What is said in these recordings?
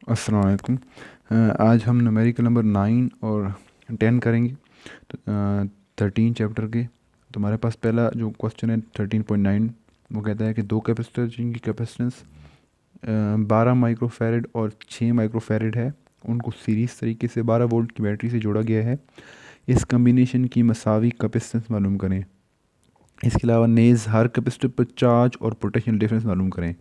अस्सलाम वालेकुम। आज हम न्यूमेरिकल नंबर 9 और 10 करेंगे। तो 13 चैप्टर के। तो हमारे पास पहला जो क्वेश्चन है 13.9, वो कहता है कि दो कैपेसिटर जिनकी कैपेसिटेंस 12 माइक्रोफैरड और 6 माइक्रोफैरड है, उनको सीरीज़ तरीके से 12 वोल्ट की बैटरी से जोड़ा गया है। इस कम्बिनेशन की मसावी कैपेसिटेंस मालूम करें। इसके अलावा नेज़ हर कैपेसिटर पर चार्ज और पोटेंशियल डिफरेंस मालूम करें।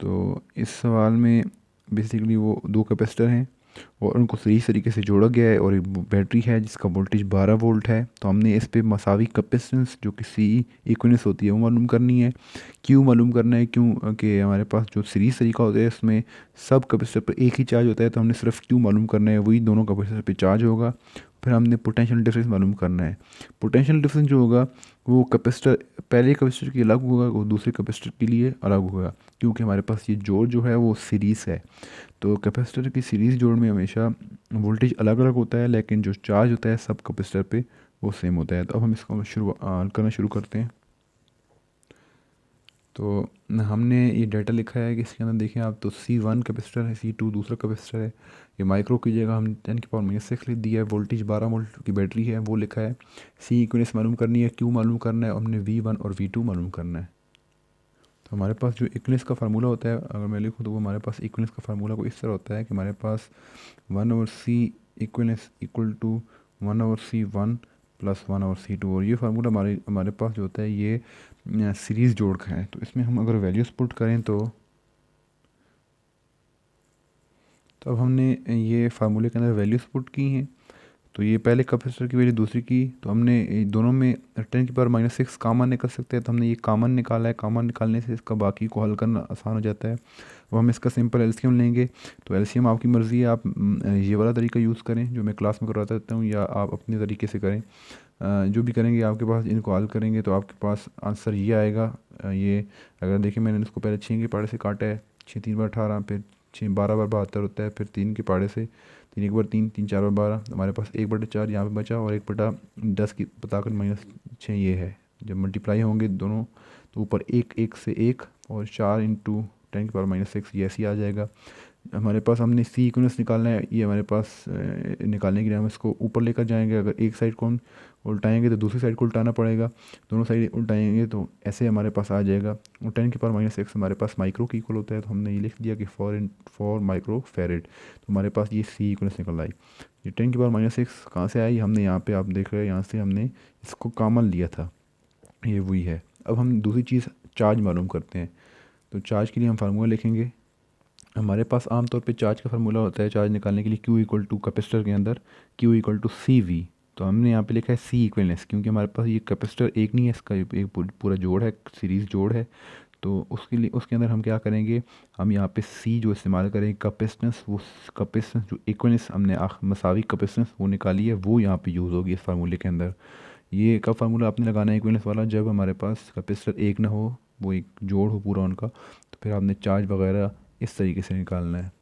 तो इस सवाल में बेसिकली वो दो कैपेसिटर हैं और उनको सही तरीके से जोड़ा गया है और एक बैटरी है जिसका वोल्टेज 12 वोल्ट है। तो हमने इस पे मसावी कैपेसिटेंस जो कि सी इक्विवेलेंस होती है वो मालूम करनी है। क्यों मालूम करना है? क्यों कि हमारे पास जो सीरीज तरीका होता है इसमें सब कैपेसिटर पर एक ही चार्ज होता है, तो हमने सिर्फ क्यों मालूम करना है, वही दोनों कैपेसिटर पे चार्ज होगा। फिर हमने पोटेंशियल डिफरेंस मालूम करना है। पोटेंशियल डिफरेंस जो होगा वो कैपेसिटर पहले कैपेसिटर के अलग होगा, वो दूसरे कैपेसिटर के लिए अलग होगा, क्योंकि हमारे पास ये जोड़ जो है वो सीरीज़ है। तो कैपेसिटर की सीरीज़ जोड़ में हमेशा वोल्टेज अलग अलग होता है, लेकिन जो चार्ज होता है सब कैपेसिटर पे वो सेम होता है। तो अब हम इसको हल करना शुरू करते हैं। तो हमने ये डाटा लिखा है कि इसके अंदर देखें आप, तो C1 कैपेसिटर है, C2 दूसरा कैपेसिटर है। ये माइक्रो की जगह हम 10⁻⁻6 लिख दिया है। वोल्टेज 12 वोल्ट की बैटरी है वो लिखा है। सी इक्विवेलेंस मालूम करनी है, क्यू मालूम करना है, और हमने V1 और V2 मालूम करना है। तो हमारे पास जो इक्विवेलेंस का फार्मूला होता है, अगर मैं लिखूँ तो वो हमारे पास इक्विवेलेंस का फार्मूला को इस तरह होता है कि हमारे पास 1/C equivalence equal to 1/C1 plus 1/C2। और ये फार्मूला हमारे हमारे पास जो होता है ये सीरीज़ जोड़ का है। तो इसमें हम अगर वैल्यूज़ पुट करें तो अब हमने ये फार्मूले के अंदर वैल्यूज़ पुट की हैं। तो ये पहले कैपेसिटर की वैल्यू, दूसरी की, तो हमने दोनों में 10⁻⁻6 कामन निकल सकते हैं, तो हमने ये कामन निकाला है। कामन निकालने से इसका बाकी को हल करना आसान हो जाता है। अब हम इसका सिंपल एलसीएम लेंगे। तो एलसीएम आपकी मर्ज़ी है, आप ये वाला तरीका यूज़ करें जो मैं क्लास में करवाता रहता हूँ, या आप अपने तरीके से करें। जो भी करेंगे आपके पास, इनको हल करेंगे तो आपके पास आंसर ये आएगा। ये अगर देखिए, मैंने इसको पहले 6 के पाड़े से काटा है। 6 3 बार 18, फिर 6 12 बार 72 होता है, फिर 3 के पाड़े से 3 1 बार 3 3 4 बार 12, हमारे पास 1/4 यहाँ पे बचा, और 1/10 की बताकर -6 ये है। जब मल्टीप्लाई होंगे दोनों तो ऊपर 1 1 से 1 और 4 इंटू 10⁻�6 ये ऐसे ही आ जाएगा। हमारे पास हमने सी इक्विवेलेंस निकालना है। ये हमारे पास निकालने के लिए हम इसको ऊपर लेकर जाएंगे। अगर एक साइड को हम उल्टाएंगे तो दूसरी साइड को उल्टाना पड़ेगा। दोनों साइड उल्टाएंगे तो ऐसे हमारे पास आ जाएगा। और 10⁻⁻6 हमारे पास माइक्रो की इक्वल होता है, तो हमने ये लिख दिया कि 4 माइक्रो फेरेड। तो हमारे पास ये सी इक्विवेलेंस निकल आई। ये 10⁻⁻6 कहाँ से आई? हमने यहाँ पे आप देख रहे हैं, यहाँ से हमने इसको कॉमन लिया था, ये वही है। अब हम दूसरी चीज़ चार्ज मालूम करते हैं। तो चार्ज के लिए हम फार्मूला लिखेंगे। हमारे पास आमतौर पे चार्ज का फार्मूला होता है चार्ज निकालने के लिए, Q इक्वल टू कैपेसिटर के अंदर Q इक्वल टू CV। तो हमने यहाँ पे लिखा है सी इक्विवेलेंस, क्योंकि हमारे पास ये कैपेसिटर एक नहीं है, इसका एक पूरा जोड़ है, सीरीज जोड़ है। तो उसके लिए उसके अंदर हम क्या करेंगे, हम यहाँ पे C जो इस्तेमाल करेंगे कैपेसिटेंस, वो कैपेसिटेंस जो इक्विवेलेंस हमने मसावी कैपेसिटेंस वो निकाली है, वो यहाँ पे यूज़ होगी इस फार्मूले के अंदर। ये कब फार्मूला आपने लगाना है इक्विवेलेंस वाला? जब हमारे पास कैपेसिटर एक ना हो, वो एक जोड़ हो पूरा उनका, तो फिर आपने चार्ज वगैरह इस तरीके से निकालना है।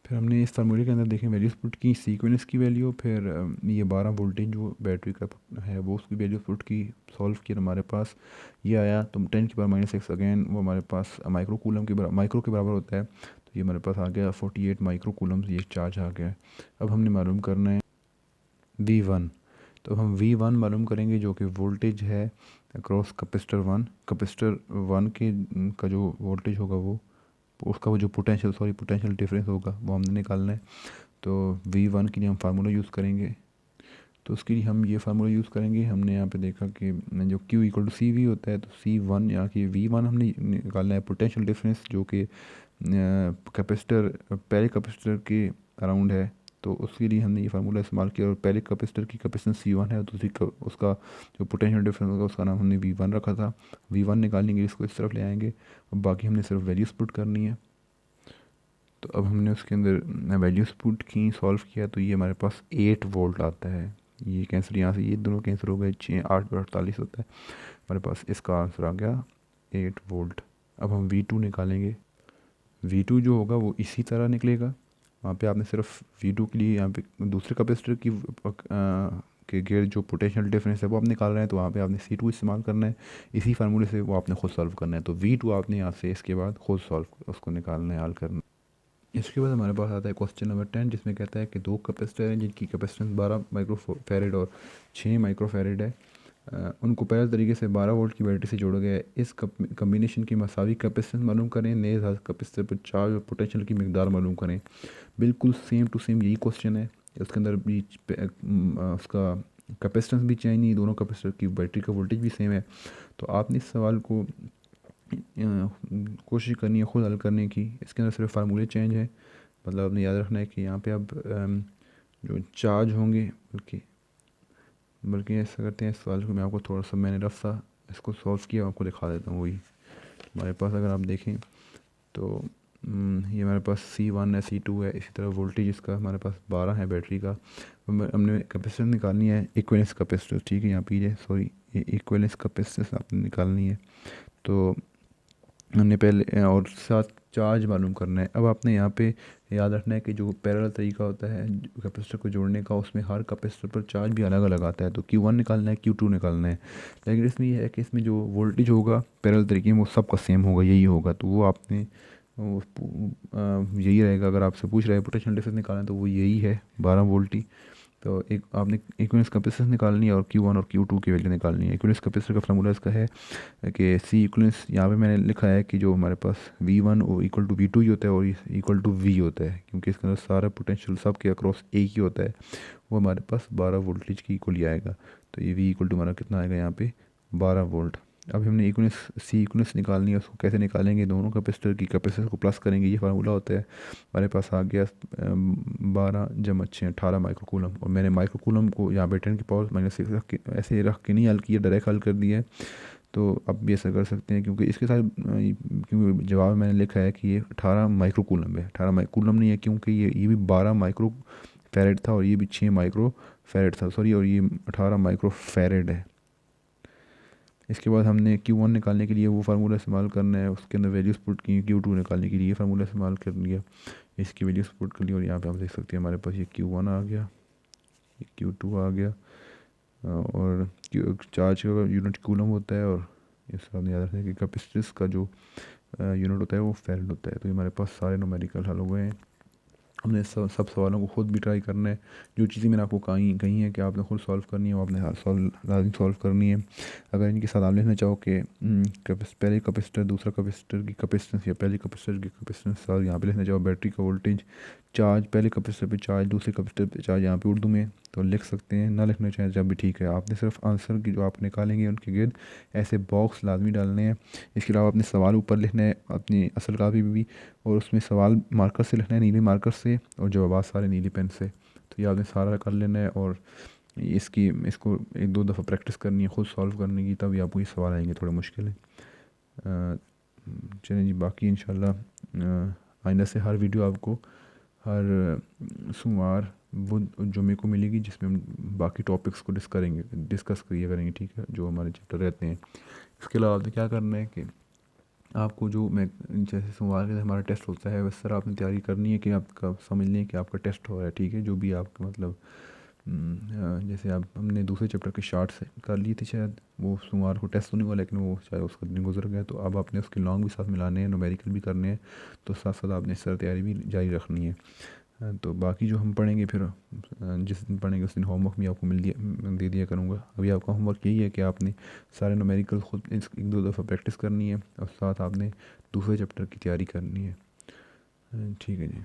फिर हमने इस फार्मूले के अंदर देखें वैल्यूज़ पुट की, सीक्वेंस की वैल्यू, फिर ये 12 वोल्टेज जो बैटरी का है वो उसकी वैल्यू पुट की, सॉल्व किया, हमारे पास ये आया। तो 10⁻⁻6 अगेन वो हमारे पास माइक्रो के बराबर होता है। तो ये हमारे पास आ गया 48 माइक्रो कूलम, ये चार्ज आ गया। अब हमने मालूम करना है V1। तो हम V1 मालूम करेंगे जो कि वोल्टेज है अक्रॉस कैपेसिटर वन के का जो वोल्टेज होगा वो उसका वो जो पोटेंशियल डिफरेंस होगा वो हमने निकालना है। तो V1 के लिए हम फार्मूला यूज़ करेंगे। तो उसके लिए हम ये फार्मूला यूज़ करेंगे। हमने यहाँ पे देखा कि जो Q equal to C V होता है, तो C1 यहाँ की V1 हमने निकालना है पोटेंशियल डिफरेंस जो कि कैपेसिटर पहले कैपेसिटर के अराउंड है। तो उसके लिए हमने ये फार्मूला इस्तेमाल किया, और पहले कैपेसिटर की कैपेसिटेंस C1 है और उसका जो पोटेंशियल डिफरेंस होगा उसका नाम हमने V1 रखा था। V1 निकालने के लिए इसको इस तरफ ले आएंगे, और बाकी हमने सिर्फ वैल्यूज पुट करनी है। तो अब हमने उसके अंदर वैल्यूज पुट की, सॉल्व किया, तो ये हमारे पास 8 वोल्ट आता है। ये कैंसिल, यहाँ से ये दोनों कैंसिल हो गए, 6 8 48 होता है। हमारे पास इसका आंसर आ गया 8 वोल्ट। अब हम V2 निकालेंगे। V2 जो होगा वो इसी तरह निकलेगा। वहाँ पे आपने सिर्फ V2 के लिए यहाँ पे दूसरे कैपेसिटर की के गेयर जो पोटेंशियल डिफरेंस है वो आप निकाल रहे हैं, तो वहाँ पे आपने C2 इस्तेमाल करना है। इसी फार्मूले से वो आपने खुद सॉल्व करना है। तो V2 आपने यहाँ से इसके बाद खुद सॉल्व उसको निकालना है, हल करना है। इसके बाद हमारे पास आता है क्वेश्चन नंबर 10, जिसमें कहता है कि दो कैपेसिटर हैं जिनकी कैपेसिटेंस 12 माइक्रोफैरड और 6 माइक्रोफैरड है। उनको पहले तरीके से 12 वोल्ट की बैटरी से जोड़ा गया है। इस कम्बिनेशन की मसावी कैपेसिटेंस मालूम करें, नए कैपेसिटर पर चार्ज और पोटेंशियल की मिकदार मालूम करें। बिल्कुल सेम टू सेम यही क्वेश्चन है। उसके अंदर भी उसका कैपेसिटेंस भी चेंज नहीं, दोनों कैपेसिटर की बैटरी का वोल्टेज भी सेम है। तो आपने इस सवाल को कोशिश करनी है ख़ुद हल करने की। इसके अंदर सिर्फ फार्मूले चेंज है, मतलब आपने याद रखना है कि यहाँ पे अब जो चार्ज होंगे, बल्कि ऐसा करते हैं, इस सवाल को मैं आपको थोड़ा सा मैंने रफ सा इसको सॉल्व किया, आपको दिखा देता हूँ। वही हमारे पास अगर आप देखें तो ये हमारे पास C1 है, C2 है। इसी तरह वोल्टेज इसका हमारे पास 12 है बैटरी का। हमने कैपेसिटर निकालनी है, इक्विवेलेंस कैपेसिटर, ठीक है, यहाँ पे सॉरी ये इक्विवेलेंस कैपेसिटर आपने निकालनी है। तो हमने पहले और साथ चार्ज मालूम करना है। अब आपने यहाँ पे याद रखना है कि जो पैरेलल तरीका होता है कैपेसिटर को जोड़ने का, उसमें हर कैपेसिटर पर चार्ज भी अलग अलग आता है। तो Q1 निकालना है, Q2 निकालना है। लेकिन इसमें यह है कि इसमें जो वोल्टेज होगा पैरेलल तरीके में वो सबका सेम होगा, यही होगा। तो वो आपने यही रहेगा। अगर आपसे पूछ रहे हैं पोटेंशियल डिफरेंस निकालना है तो वो यही है, 12 वोल्ट ही। तो एक आपने इक्विवेलेंस कैपेसिटेंस निकालनी है और Q1 और Q2 की वैल्यू निकालनी है। इक्विवेलेंस कैपेसिटर का फार्मूला इसका है कि C इक्विवेलेंस, यहाँ पे मैंने लिखा है कि जो हमारे पास V1 वो इक्वल टू V2 ही होता है और इक्वल टू V होता है, क्योंकि इसके अंदर सारा पोटेंशियल सब के अक्रॉस एक ही होता है। वो हमारे पास 12 वोल्टेज की इक्वल ही आएगा। तो ये V इक्वल टू हमारा कितना आएगा यहाँ पे, 12 वोल्ट। अब हमने इक्विवेलेंस C इक्विवेलेंस निकालनी है। उसको कैसे निकालेंगे, दोनों कैपेसिटर की कैपेसिटेंस को प्लस करेंगे, ये फार्मूला होता है। हमारे पास आ गया 12 जमा 6 18 माइक्रोकूलम। और मैंने माइक्रोकूलम को यहाँ पे 10 की पावर -6 रख के, ऐसे रख के नहीं हल किया, डायरेक्ट हल कर दिया है। तो अब भी ऐसा कर सकते हैं, क्योंकि इसके साथ क्योंकि जवाब मैंने लिखा है कि ये 18 माइक्रोकूलम है। 18 माइक्रोकूलम नहीं है, क्योंकि ये भी 12 माइक्रो फैरेड था और ये भी 6 माइक्रो फैरेड था, सॉरी, और ये 18 माइक्रो फैरेड है। इसके बाद हमने Q1 निकालने के लिए वो फार्मूला इस्तेमाल करना है, उसके अंदर वैल्यूज पुट की। Q2 निकालने के लिए ये फार्मूला इस्तेमाल कर लिया, इसकी वैल्यूज पुट कर ली। और यहाँ पे आप देख सकते हैं हमारे पास ये Q1 आ गया, ये Q2 आ गया, और चार्ज का यूनिट कूलम होता है। और ये सब याद रखना है कि कैपेसिटेंस का जो यूनिट होता है वो फैरेड होता है। तो ये हमारे पास सारे न्यूमेरिकल हल हो गए हैं। हमने सब सवालों को ख़ुद भी ट्राई करना है। जो चीज़ें मैंने आपको कही हैं कि आपने खुद सॉल्व करनी है, वो आपने लाजमी सॉल्व करनी है। अगर इनके साथ आप लिखना चाहो कि पहले कैपेसिटर, दूसरा कैपेसिटर की कैपेसिटेंस, या पहले कैपेसिटर की कैपेसिटेंस, और यहाँ पे लिखना चाहो बैटरी का वोल्टेज, चार्ज, पहले कैपेसिटर पे चार्ज, दूसरे कैपेसिटर पे चार्ज, यहाँ पे उर्दू में तो लिख सकते हैं। ना लिखना चाहें जब भी ठीक है। आपने सिर्फ आंसर की जो आप निकालेंगे उनके गिर्द ऐसे बॉक्स लाजमी डालने हैं। इसके अलावा अपने सवाल ऊपर लिखना है अपनी असल कापी भी, और उसमें सवाल मार्कर से लिखना है, नीले मार्कर से, और जवाब सारे नीली पेन से। तो ये आपने सारा कर लेना है, और इसको 1-2 दफ़ा प्रैक्टिस करनी है ख़ुद सॉल्व करने की, तभी आपको ये सवाल आएंगे थोड़े मुश्किल है। चलें जी, बाकी इंशाल्लाह आइंदा से हर वीडियो आपको हर सोमवार, बुध और जुमे को मिलेगी, जिसमें हम बाकी टॉपिक्स को डिस्कस किया करेंगे, ठीक है, जो हमारे चैप्टर रहते हैं। इसके अलावा आपने क्या करना है कि आपको जो मैं जैसे सोमवार के हमारा टेस्ट होता है, वैसे तरह आपने तैयारी करनी है कि आपका समझ लें कि आपका टेस्ट हो रहा है, ठीक है। जो भी आपका मतलब जैसे आप हमने दूसरे चैप्टर के शार्ट्स कर लिए थे, शायद वो सोमवार को टेस्ट होने वाला, लेकिन वो शायद उसका दिन गुजर गया। तो अब आपने उसके लॉन्ग भी साथ मिलाने हैं, न्यूमेरिकल भी करने हैं, तो साथ साथ आपने इस तरह तैयारी भी जारी रखनी है। तो बाकी जो हम पढ़ेंगे फिर जिस दिन पढ़ेंगे उस दिन होमवर्क भी आपको दे दिया करूँगा। अभी आपका होमवर्क यही है कि आपने सारे न्यूमेरिकल खुद 1-2 दफ़ा प्रैक्टिस करनी है, और साथ आपने दूसरे चैप्टर की तैयारी करनी है, ठीक है जी।